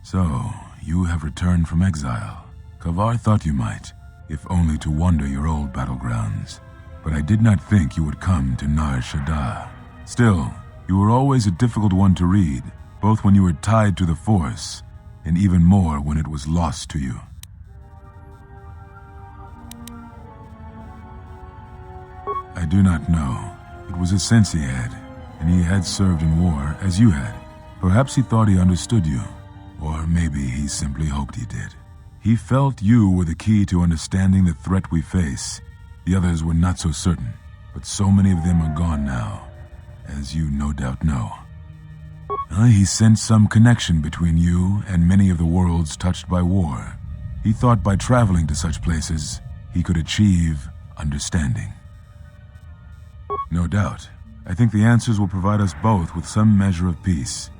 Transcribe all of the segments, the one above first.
So, you have returned from exile. KOTOR thought you might, if only to wander your old battlegrounds. But I did not think you would come to Nar Shaddaa. Still, you were always a difficult one to read, both when you were tied to the Force, and even more when it was lost to you. I do not know. It was a sense he had, and he had served in war as you had. Perhaps he thought he understood you, or maybe he simply hoped he did. He felt you were the key to understanding the threat we face. The others were not so certain, but so many of them are gone now, as you no doubt know. He sensed some connection between you and many of the worlds touched by war. He thought by traveling to such places, he could achieve understanding. No doubt. I think the answers will provide us both with some measure of peace.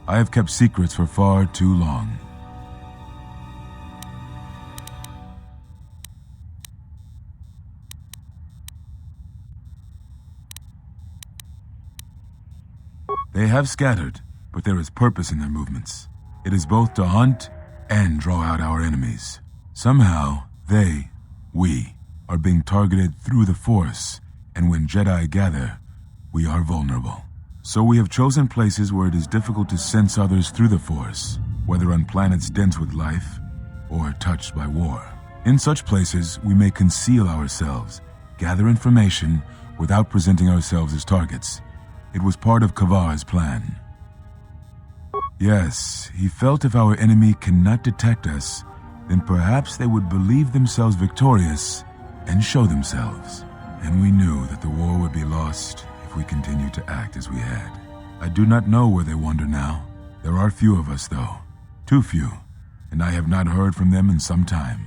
I have kept secrets for far too long. They have scattered, but there is purpose in their movements. It is both to hunt and draw out our enemies. Somehow, we, are being targeted through the Force, and when Jedi gather, we are vulnerable. So we have chosen places where it is difficult to sense others through the Force, whether on planets dense with life or touched by war. In such places, we may conceal ourselves, gather information without presenting ourselves as targets. It was part of KOTOR's plan. Yes, he felt if our enemy cannot detect us, then perhaps they would believe themselves victorious and show themselves. And we knew that the war would be lost if we continued to act as we had. I do not know where they wander now. There are few of us, though. Too few, and I have not heard from them in some time.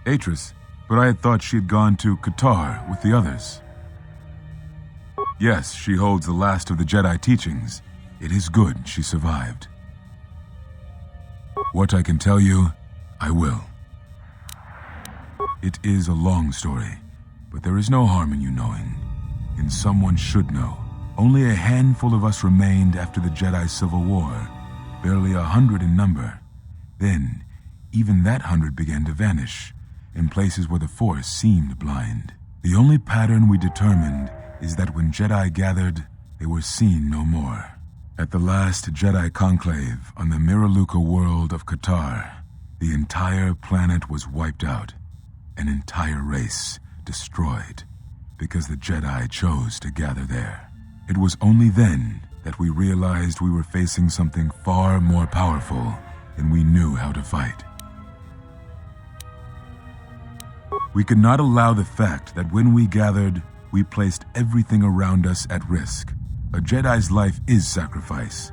Atris, but I had thought she had gone to KOTOR with the others. Yes, she holds the last of the Jedi teachings. It is good she survived. What I can tell you, I will. It is a long story, but there is no harm in you knowing, and someone should know. Only a handful of us remained after the Jedi Civil War, barely 100 in number. Then, even that 100 began to vanish, in places where the Force seemed blind. The only pattern we determined is that when Jedi gathered, they were seen no more. At the last Jedi conclave on the Miraluka world of KOTOR, the entire planet was wiped out, an entire race destroyed, because the Jedi chose to gather there. It was only then that we realized we were facing something far more powerful than we knew how to fight. We could not allow the fact that when we gathered, we placed everything around us at risk. A Jedi's life is sacrifice,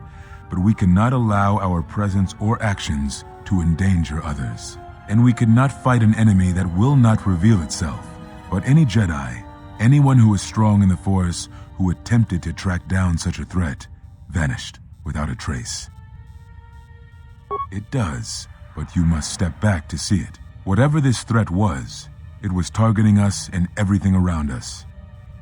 but we cannot allow our presence or actions to endanger others. And we cannot fight an enemy that will not reveal itself. But any Jedi, anyone who is strong in the Force, who attempted to track down such a threat, vanished without a trace. It does, but you must step back to see it. Whatever this threat was, it was targeting us and everything around us.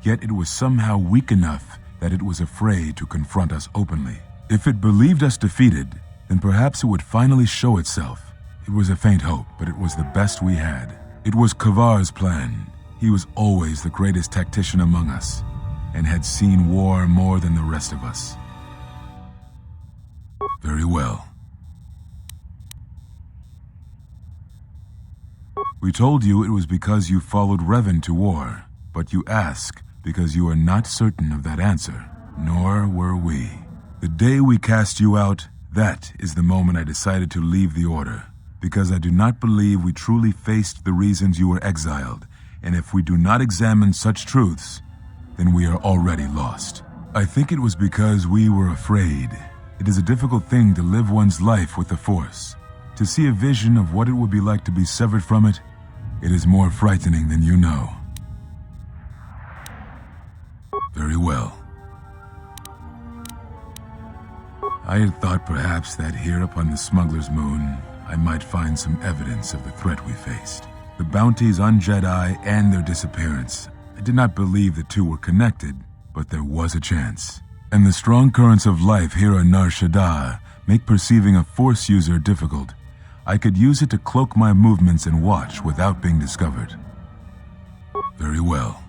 Yet it was somehow weak enough that it was afraid to confront us openly. If it believed us defeated, then perhaps it would finally show itself. It was a faint hope, but it was the best we had. It was KOTOR's plan. He was always the greatest tactician among us, and had seen war more than the rest of us. Very well. We told you it was because you followed Revan to war, but you ask because you are not certain of that answer, nor were we. The day we cast you out, that is the moment I decided to leave the Order, because I do not believe we truly faced the reasons you were exiled, and if we do not examine such truths, then we are already lost. I think it was because we were afraid. It is a difficult thing to live one's life with the Force. To see a vision of what it would be like to be severed from it, it is more frightening than you know. Very well. I had thought perhaps that here upon the Smuggler's Moon, I might find some evidence of the threat we faced. The bounties on Jedi and their disappearance. I did not believe the two were connected, but there was a chance. And the strong currents of life here on Nar Shaddaa make perceiving a Force user difficult, I could use it to cloak my movements and watch without being discovered. Very well.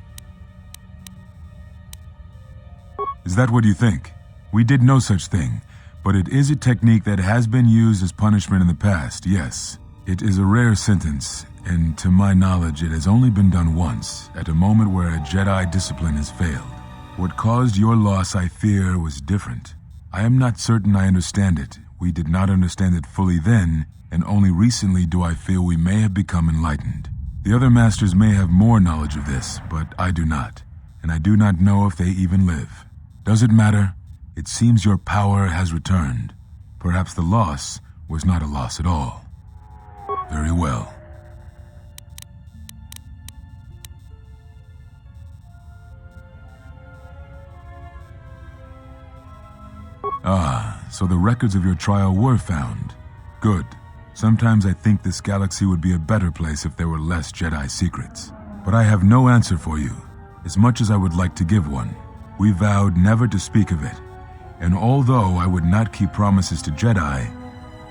Is that what you think? We did no such thing, but it is a technique that has been used as punishment in the past, yes. It is a rare sentence, and to my knowledge it has only been done once, at a moment where a Jedi discipline has failed. What caused your loss, I fear, was different. I am not certain I understand it. We did not understand it fully then, and only recently do I feel we may have become enlightened. The other masters may have more knowledge of this, but I do not, and I do not know if they even live. Does it matter? It seems your power has returned. Perhaps the loss was not a loss at all. Very well. Ah, so the records of your trial were found. Good. Sometimes I think this galaxy would be a better place if there were less Jedi secrets. But I have no answer for you, as much as I would like to give one. We vowed never to speak of it, and although I would not keep promises to Jedi,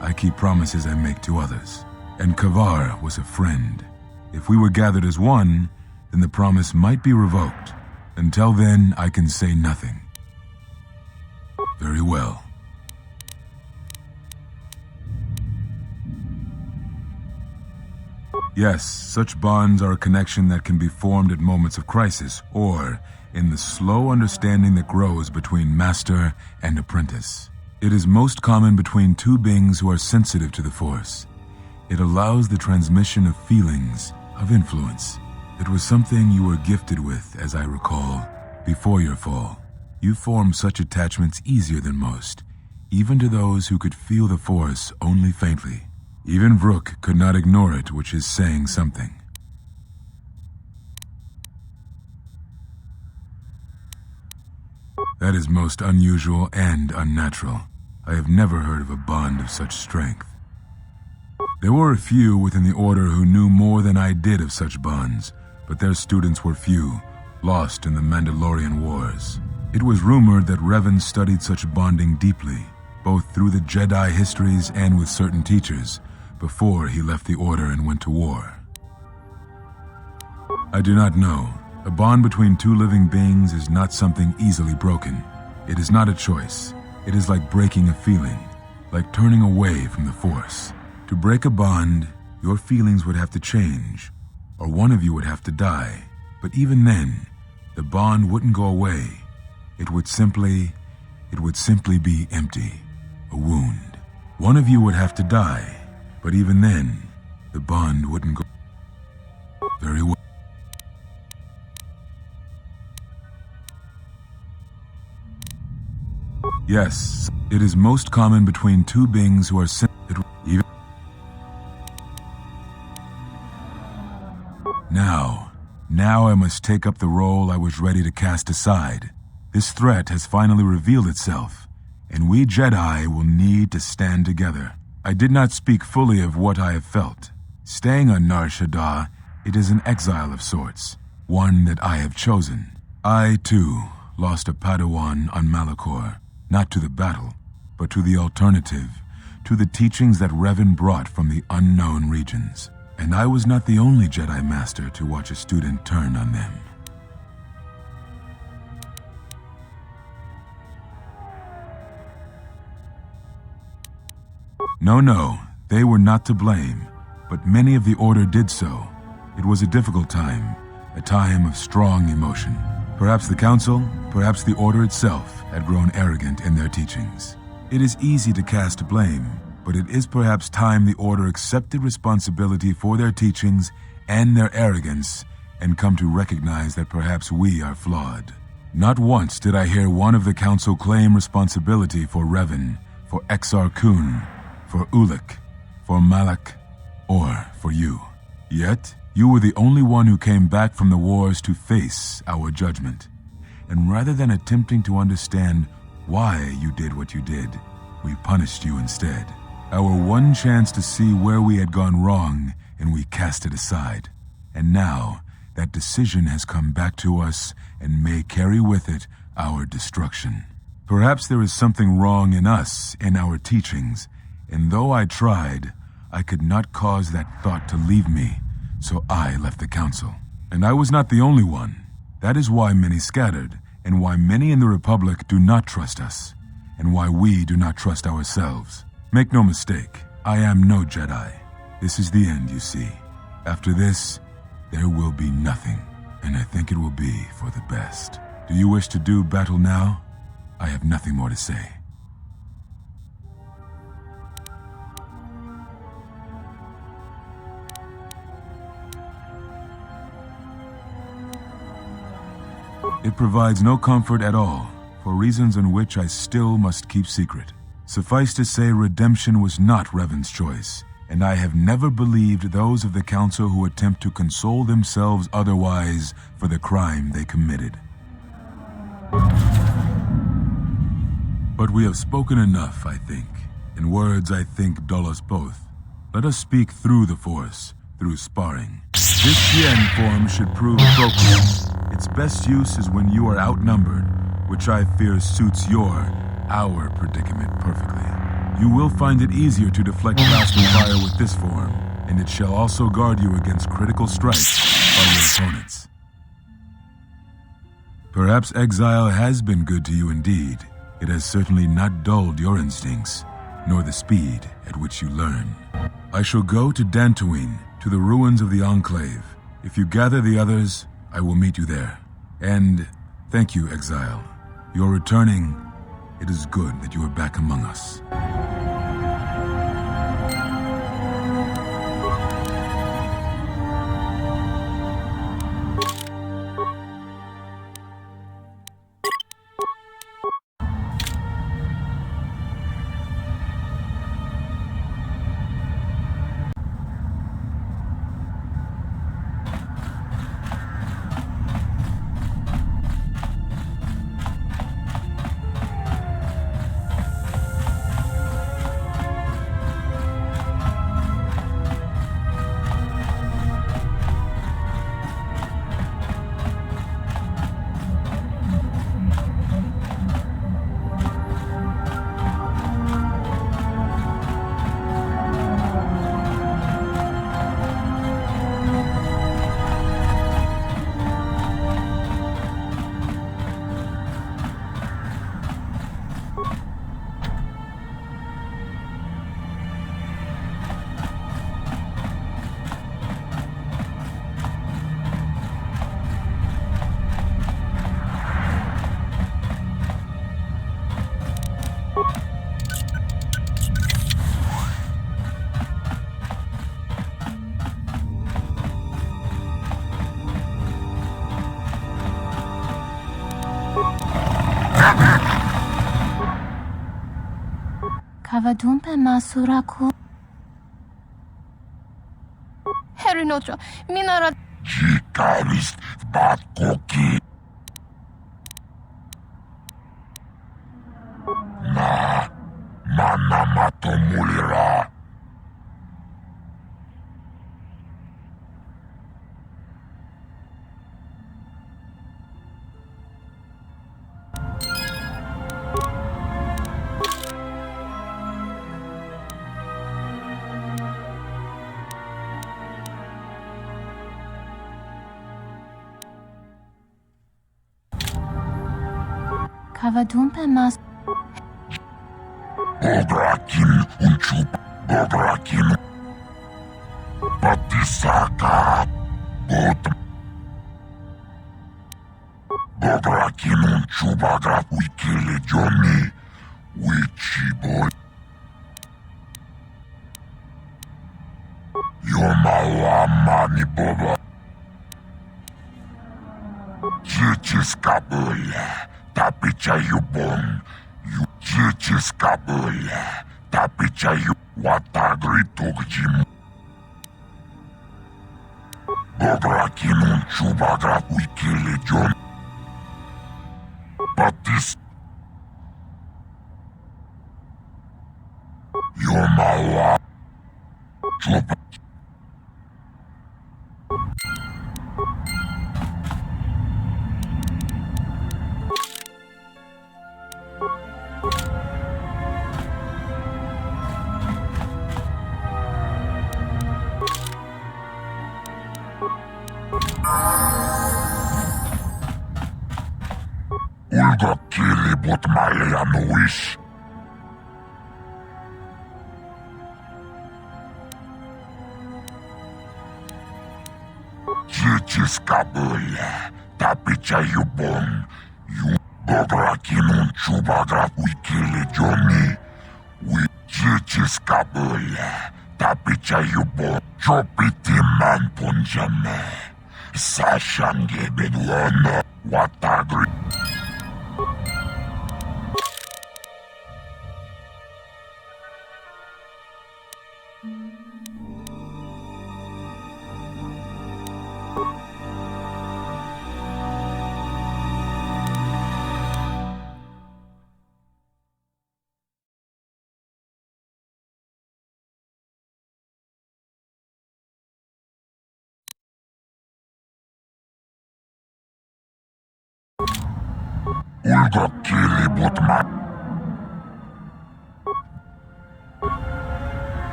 I keep promises I make to others. And KOTOR was a friend. If we were gathered as one, then the promise might be revoked. Until then, I can say nothing. Very well. Yes, such bonds are a connection that can be formed at moments of crisis, or in the slow understanding that grows between master and apprentice. It is most common between two beings who are sensitive to the Force. It allows the transmission of feelings, of influence. It was something you were gifted with, as I recall, before your fall. You formed such attachments easier than most, even to those who could feel the Force only faintly. Even Vrook could not ignore it, which is saying something. That is most unusual and unnatural. I have never heard of a bond of such strength. There were a few within the Order who knew more than I did of such bonds, but their students were few, lost in the Mandalorian Wars. It was rumored that Revan studied such bonding deeply, both through the Jedi histories and with certain teachers, before he left the Order and went to war. I do not know. A bond between two living beings is not something easily broken. It is not a choice. It is like breaking a feeling, like turning away from the Force. To break a bond, your feelings would have to change, or one of you would have to die. But even then, the bond wouldn't go away. It would simply be empty, a wound. One of you would have to die, but even then, the bond wouldn't go. Very well. Yes, it is most common between two beings who are even. Now I must take up the role I was ready to cast aside. This threat has finally revealed itself, and we Jedi will need to stand together. I did not speak fully of what I have felt. Staying on Nar Shaddaa, it is an exile of sorts, one that I have chosen. I, too, lost a Padawan on Malachor, not to the battle, but to the alternative, to the teachings that Revan brought from the unknown regions. And I was not the only Jedi Master to watch a student turn on them. No, they were not to blame, but many of the Order did so. It was a difficult time, a time of strong emotion. Perhaps the Council, perhaps the Order itself had grown arrogant in their teachings. It is easy to cast blame, but it is perhaps time the Order accepted responsibility for their teachings and their arrogance and come to recognize that perhaps we are flawed. Not once did I hear one of the Council claim responsibility for Revan, for Exar Kun, for Ulic, for Malak, or for you. Yet, you were the only one who came back from the wars to face our judgment. And rather than attempting to understand why you did what you did, we punished you instead. Our one chance to see where we had gone wrong, and we cast it aside. And now, that decision has come back to us and may carry with it our destruction. Perhaps there is something wrong in us, in our teachings, and though I tried, I could not cause that thought to leave me, so I left the council. And I was not the only one. That is why many scattered, and why many in the Republic do not trust us, and why we do not trust ourselves. Make no mistake, I am no Jedi. This is the end, you see. After this, there will be nothing, and I think it will be for the best. Do you wish to do battle now? I have nothing more to say. It provides no comfort at all, for reasons in which I still must keep secret. Suffice to say, redemption was not Revan's choice, and I have never believed those of the Council who attempt to console themselves otherwise for the crime they committed. But we have spoken enough, I think, and words, I think, dull us both. Let us speak through the Force, through sparring. This Xian form should prove appropriate. Its best use is when you are outnumbered, which I fear suits our predicament perfectly. You will find it easier to deflect blaster fire with this form, and it shall also guard you against critical strikes by your opponents. Perhaps exile has been good to you indeed. It has certainly not dulled your instincts, nor the speed at which you learn. I shall go to Dantooine, to the ruins of the Enclave. If you gather the others, I will meet you there. And thank you, Exile. You're returning. It is good that you are back among us. Kavadumpa Masuraku Herinocho Minara Chikarist Batkoki Na Manamatomulira Kavadumpa Mas Bodrakin Unchup Bodrakin Batisaka Bot Bodrakin Unchubagra Wikele Johnny Wichiboy Yomawamani Boba Chichiskabula Tapi Chayubon You Chichiskabula Tapi Chayu Watagri Togjim Bodrakin Unchubagra Wikele John Batis Yomawa Chupa Ulga kilibut maleanuis. Cicis kabel, tapi cayubon, yu dobrakinun chubagra wikili joni. Cicis kabel, tapi cayubon, chopitiman punjame. Sashange beduana, watagri. Ulga kilibut ma.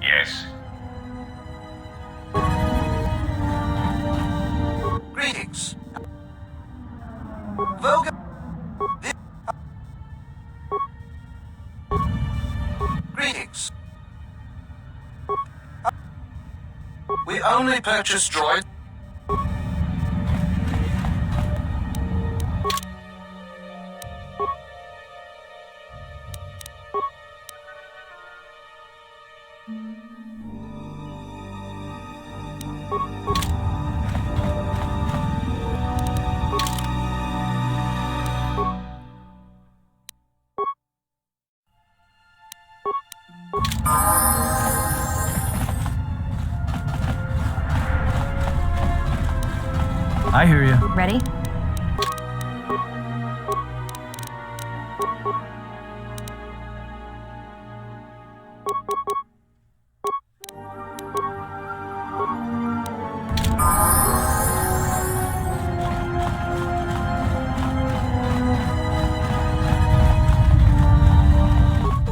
Yes. Greetings. Voga. Greetings. We only purchase droids. I hear you. Ready?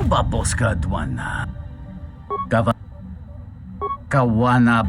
Babos ka, Dwana. Kawanab.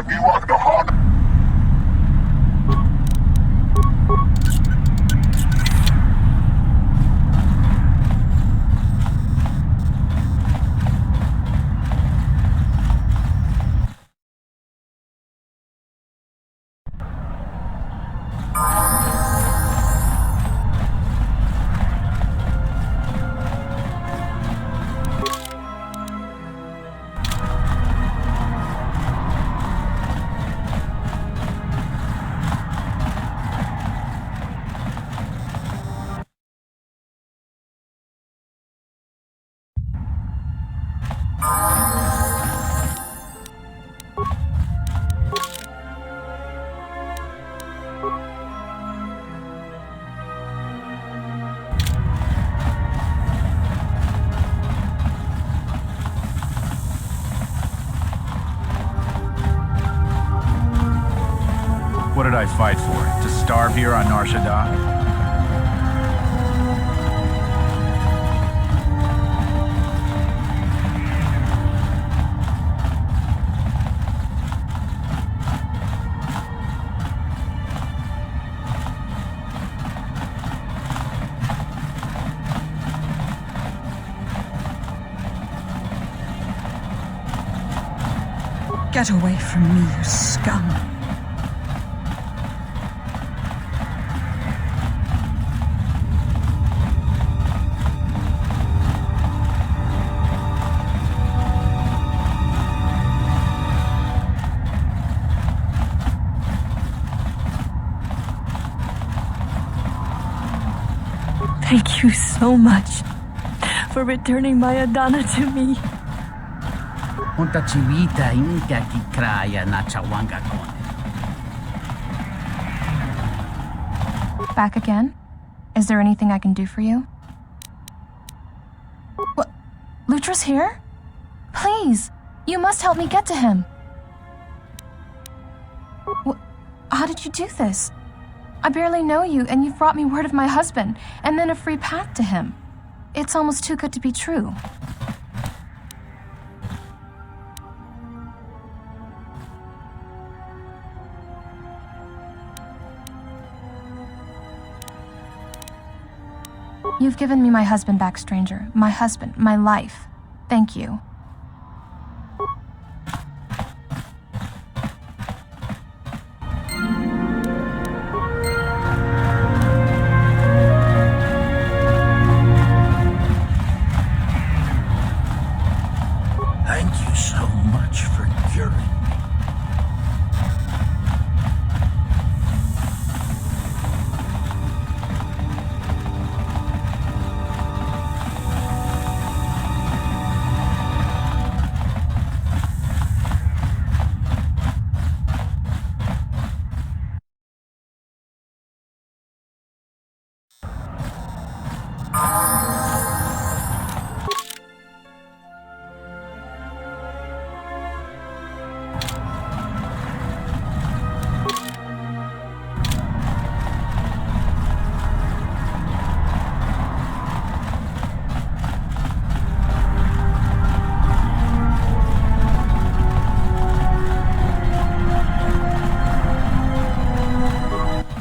Magiwag na hanap! What did I fight for? To starve here on Nar Shaddaa? Get away from me, you scum. Thank you so much for returning my Adana to me. Unta chiwita inka ki kraya na chawanga kone. Back again? Is there anything I can do for you? What? Lutra's here? Please, you must help me get to him. How did you do this? I barely know you, and you've brought me word of my husband, and then a free path to him. It's almost too good to be true. You've given me my husband back, stranger. My husband, my life. Thank you. Thank you so much for curing me.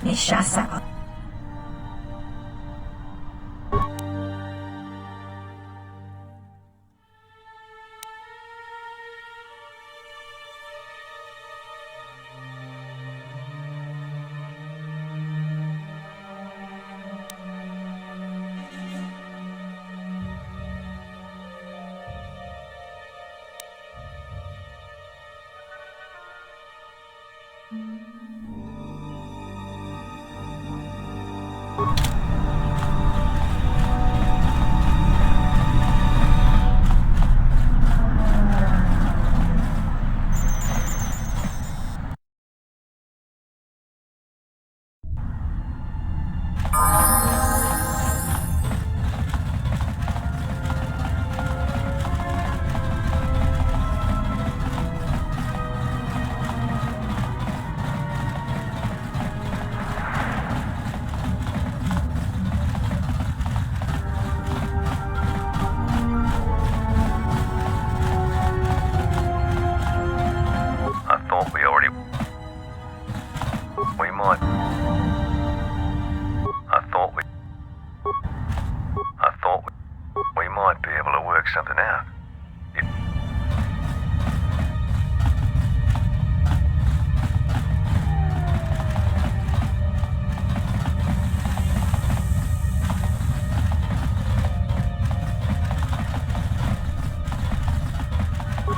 Nishasa.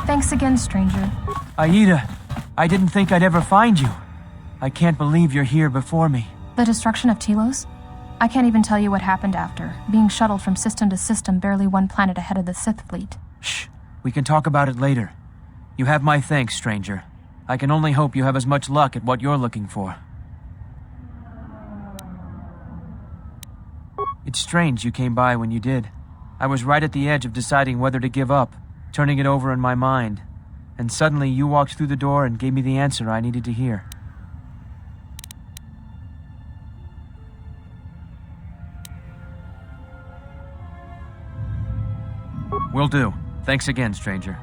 Thanks again, stranger. Aida, I didn't think I'd ever find you. I can't believe you're here before me. The destruction of Telos? I can't even tell you what happened after, being shuttled from system to system barely one planet ahead of the Sith fleet. Shh, we can talk about it later. You have my thanks, stranger. I can only hope you have as much luck at what you're looking for. It's strange you came by when you did. I was right at the edge of deciding whether to give up, turning it over in my mind. And suddenly you walked through the door and gave me the answer I needed to hear. Will do. Thanks again, stranger.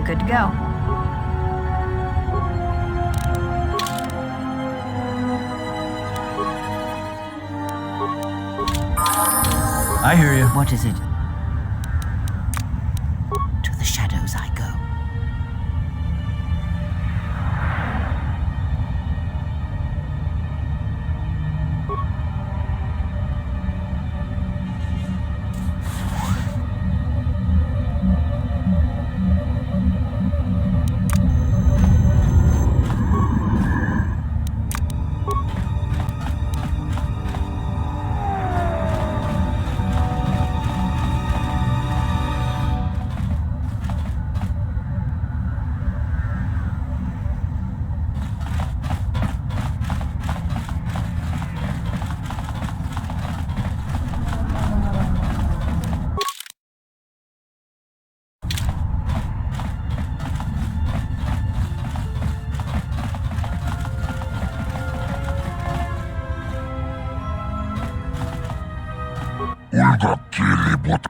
Good to go. I hear you. What is it? To the shadows I go. Ulga kilibut.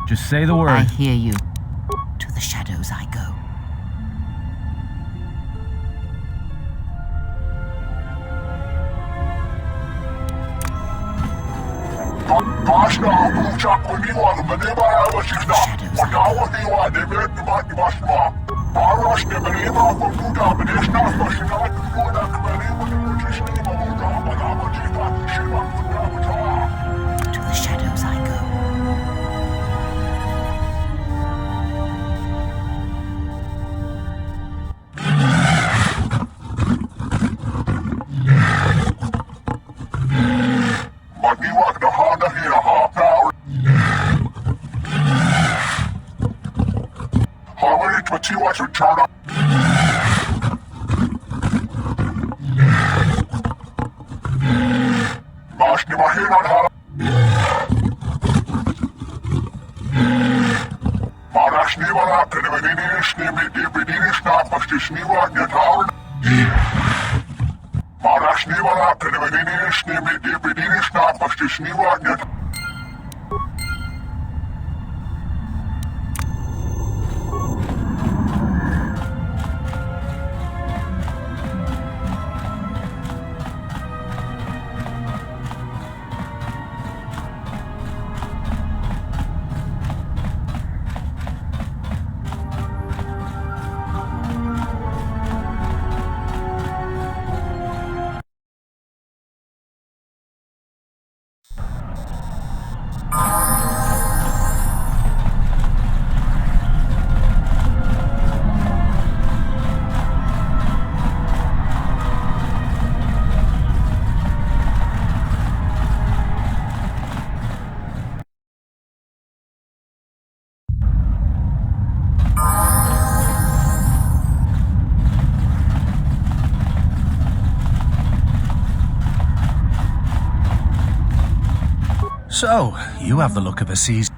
Just say the word. I hear you. To the shadows I go. To the shadows I go. Patiwa Chara. Bash ni mahina hala. Marash ni wala kanavadinish ni bidinish na pashtish ni wa nyataur. Marash ni wala kanavadinish ni bidinish na pashtish ni wa nyataur. So, you have the look of a season.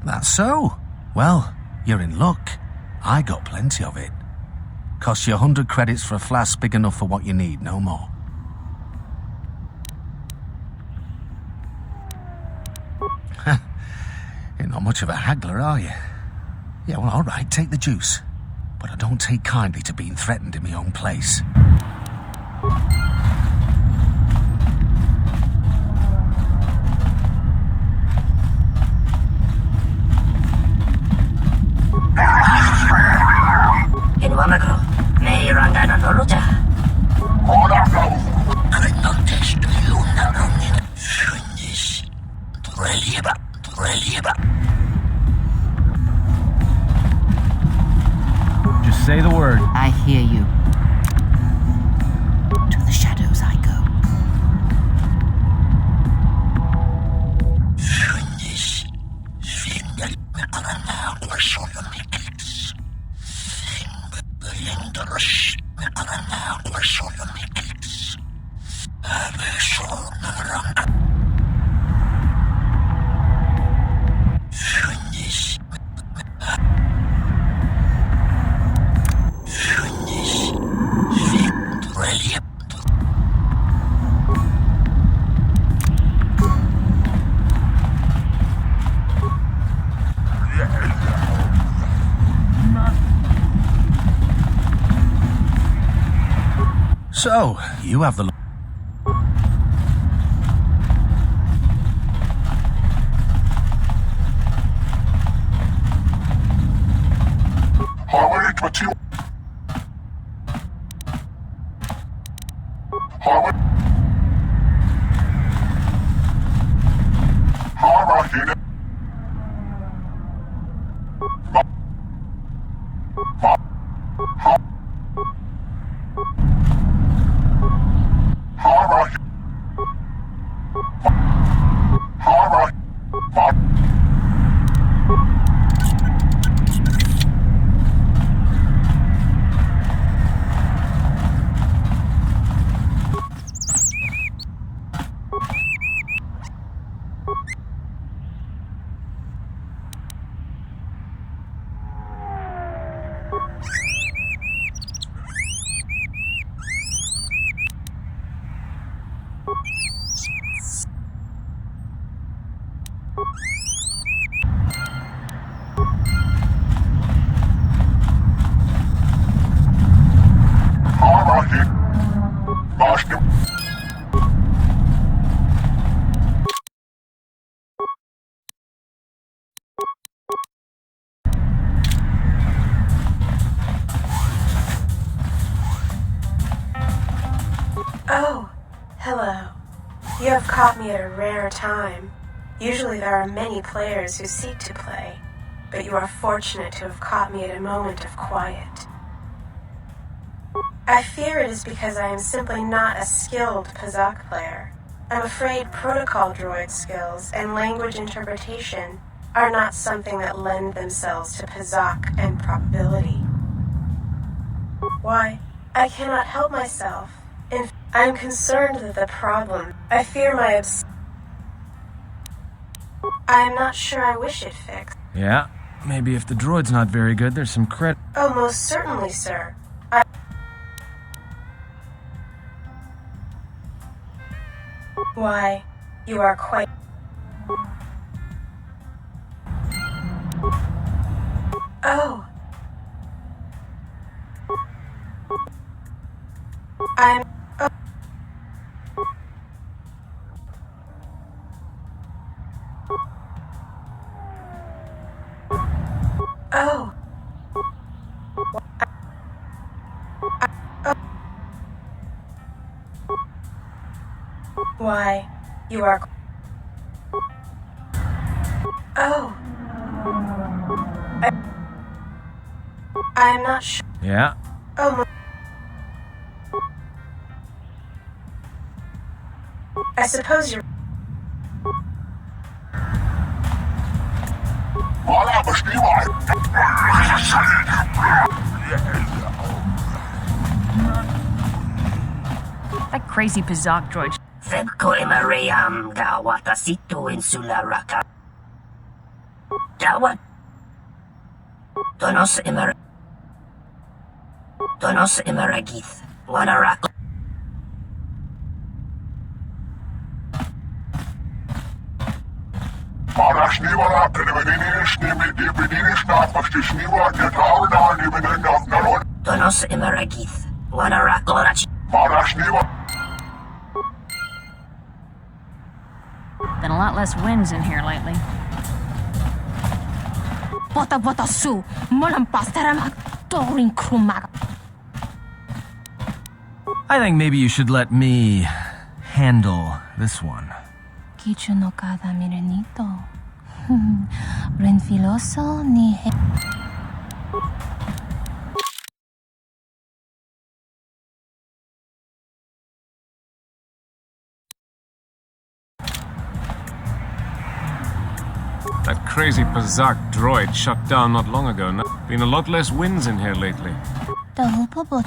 That's so. Well, you're in luck. I got plenty of it. Costs you 100 credits for a flask big enough for what you need, no more. You're not much of a haggler, are you? Yeah, well, all right, take the juice. But I don't take kindly to being threatened in my own place. Just say the word. I hear you. To the shadows I go. So, you have the look. Harmony Patiwa. Harmony. Harmony. Oh, hello. You have caught me at a rare time. Usually there are many players who seek to play, but you are fortunate to have caught me at a moment of quiet. I fear it is because I am simply not a skilled Pazak player. I'm afraid protocol droid skills and language interpretation are not something that lend themselves to Pazak and probability. Why, I cannot help myself. I am concerned that the problem, I fear my I am not sure I wish it fixed. Yeah, maybe if the droid's not very good, there's some credit. Oh, most certainly, sir. Why, you are quite... Oh. I'm... Oh. Why, you are... Oh. I'm not sure. Yeah. Oh, I suppose you're... That crazy Pazak droid. Zez-Kai Mariam Gawatasito Insularaka. Gawat. Tonos Imaragith. Wanarako. Tonos Imaragith. Wanarako. Been a lot less winds in here lately. I think maybe you should let me handle this one. Kichu no kada mirenito. Renfiloso ni he... That crazy Pazak droid shut down not long ago. Been a lot less winds in here lately. The Hupabot.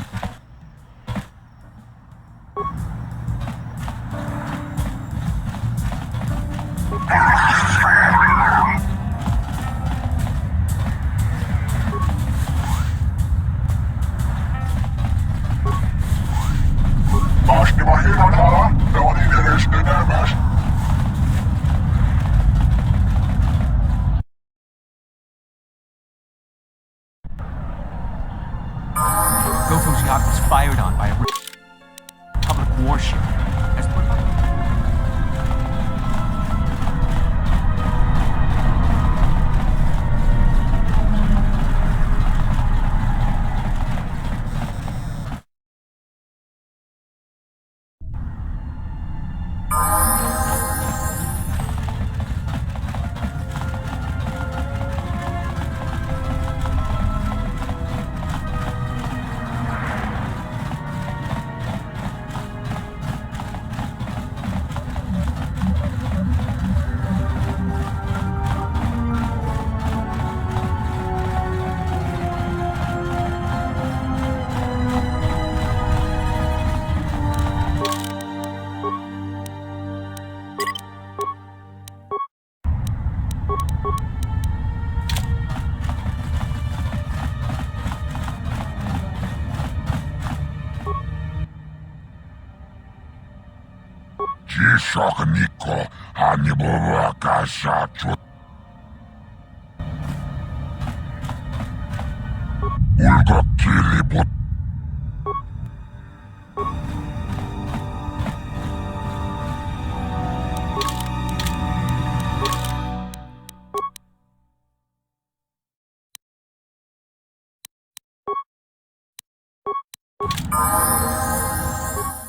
Goku's yacht was fired on by a public warship. Niko Hanibakashachu Ulga Kilibut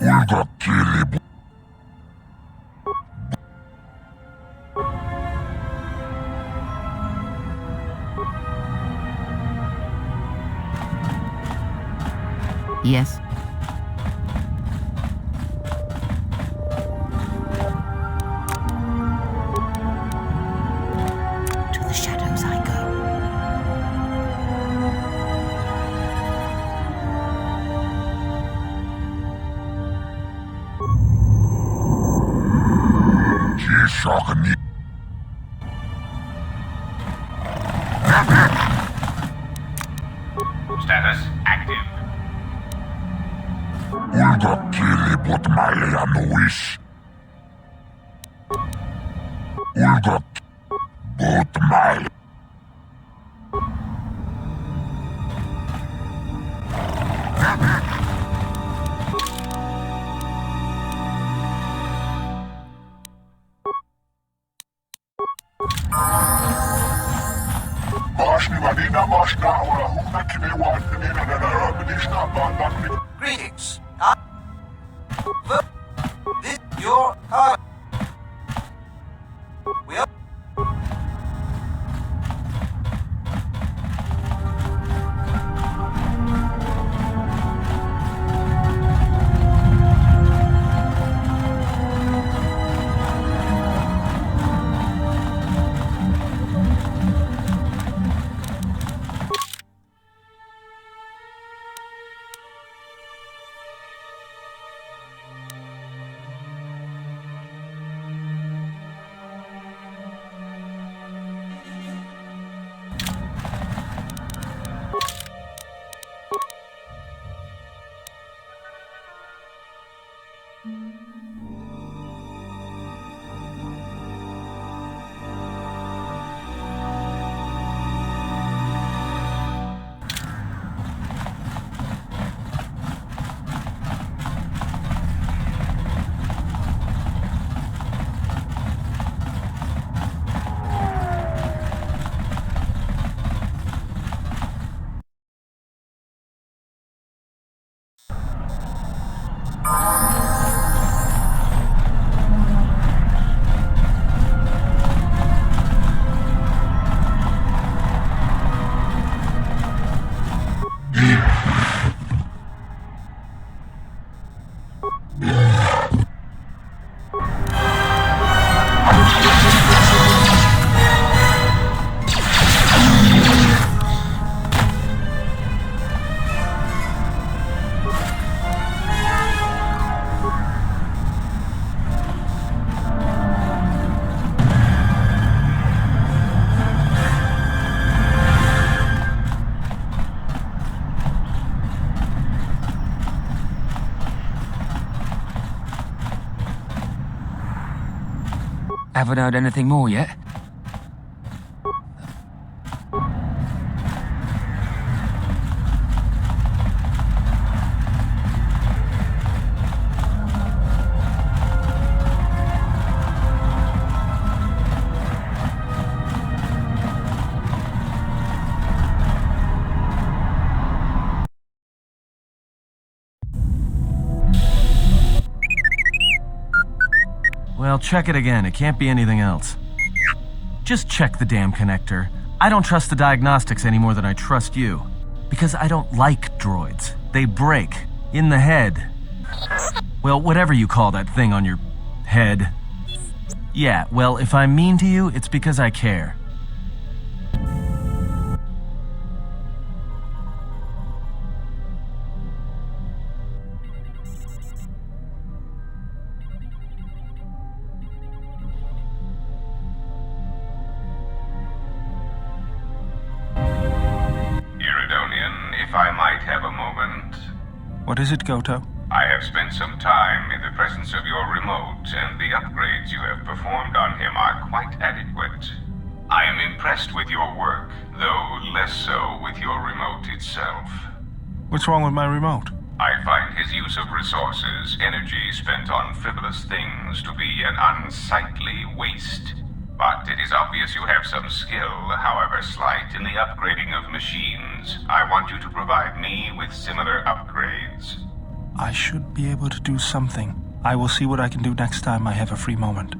Ulga Kilibut Yes. To the Shogani. Status active. Ulga kili but malia nuis. Ulga but malia. Greetings. This your we are. Haven't heard anything more yet. Well, check it again. It can't be anything else. Just check the damn connector. I don't trust the diagnostics any more than I trust you. Because I don't like droids. They break. In the head. Well, whatever you call that thing on your head. Yeah, well, if I'm mean to you, it's because I care. What is it, Goto? I have spent some time in the presence of your remote, and the upgrades you have performed on him are quite adequate. I am impressed with your work, though less so with your remote itself. What's wrong with my remote? I find his use of resources, energy spent on frivolous things, to be an unsightly waste. But it is obvious you have some skill, however slight, in the upgrading of machines. I want you to provide me with similar upgrades. I should be able to do something. I will see what I can do next time I have a free moment.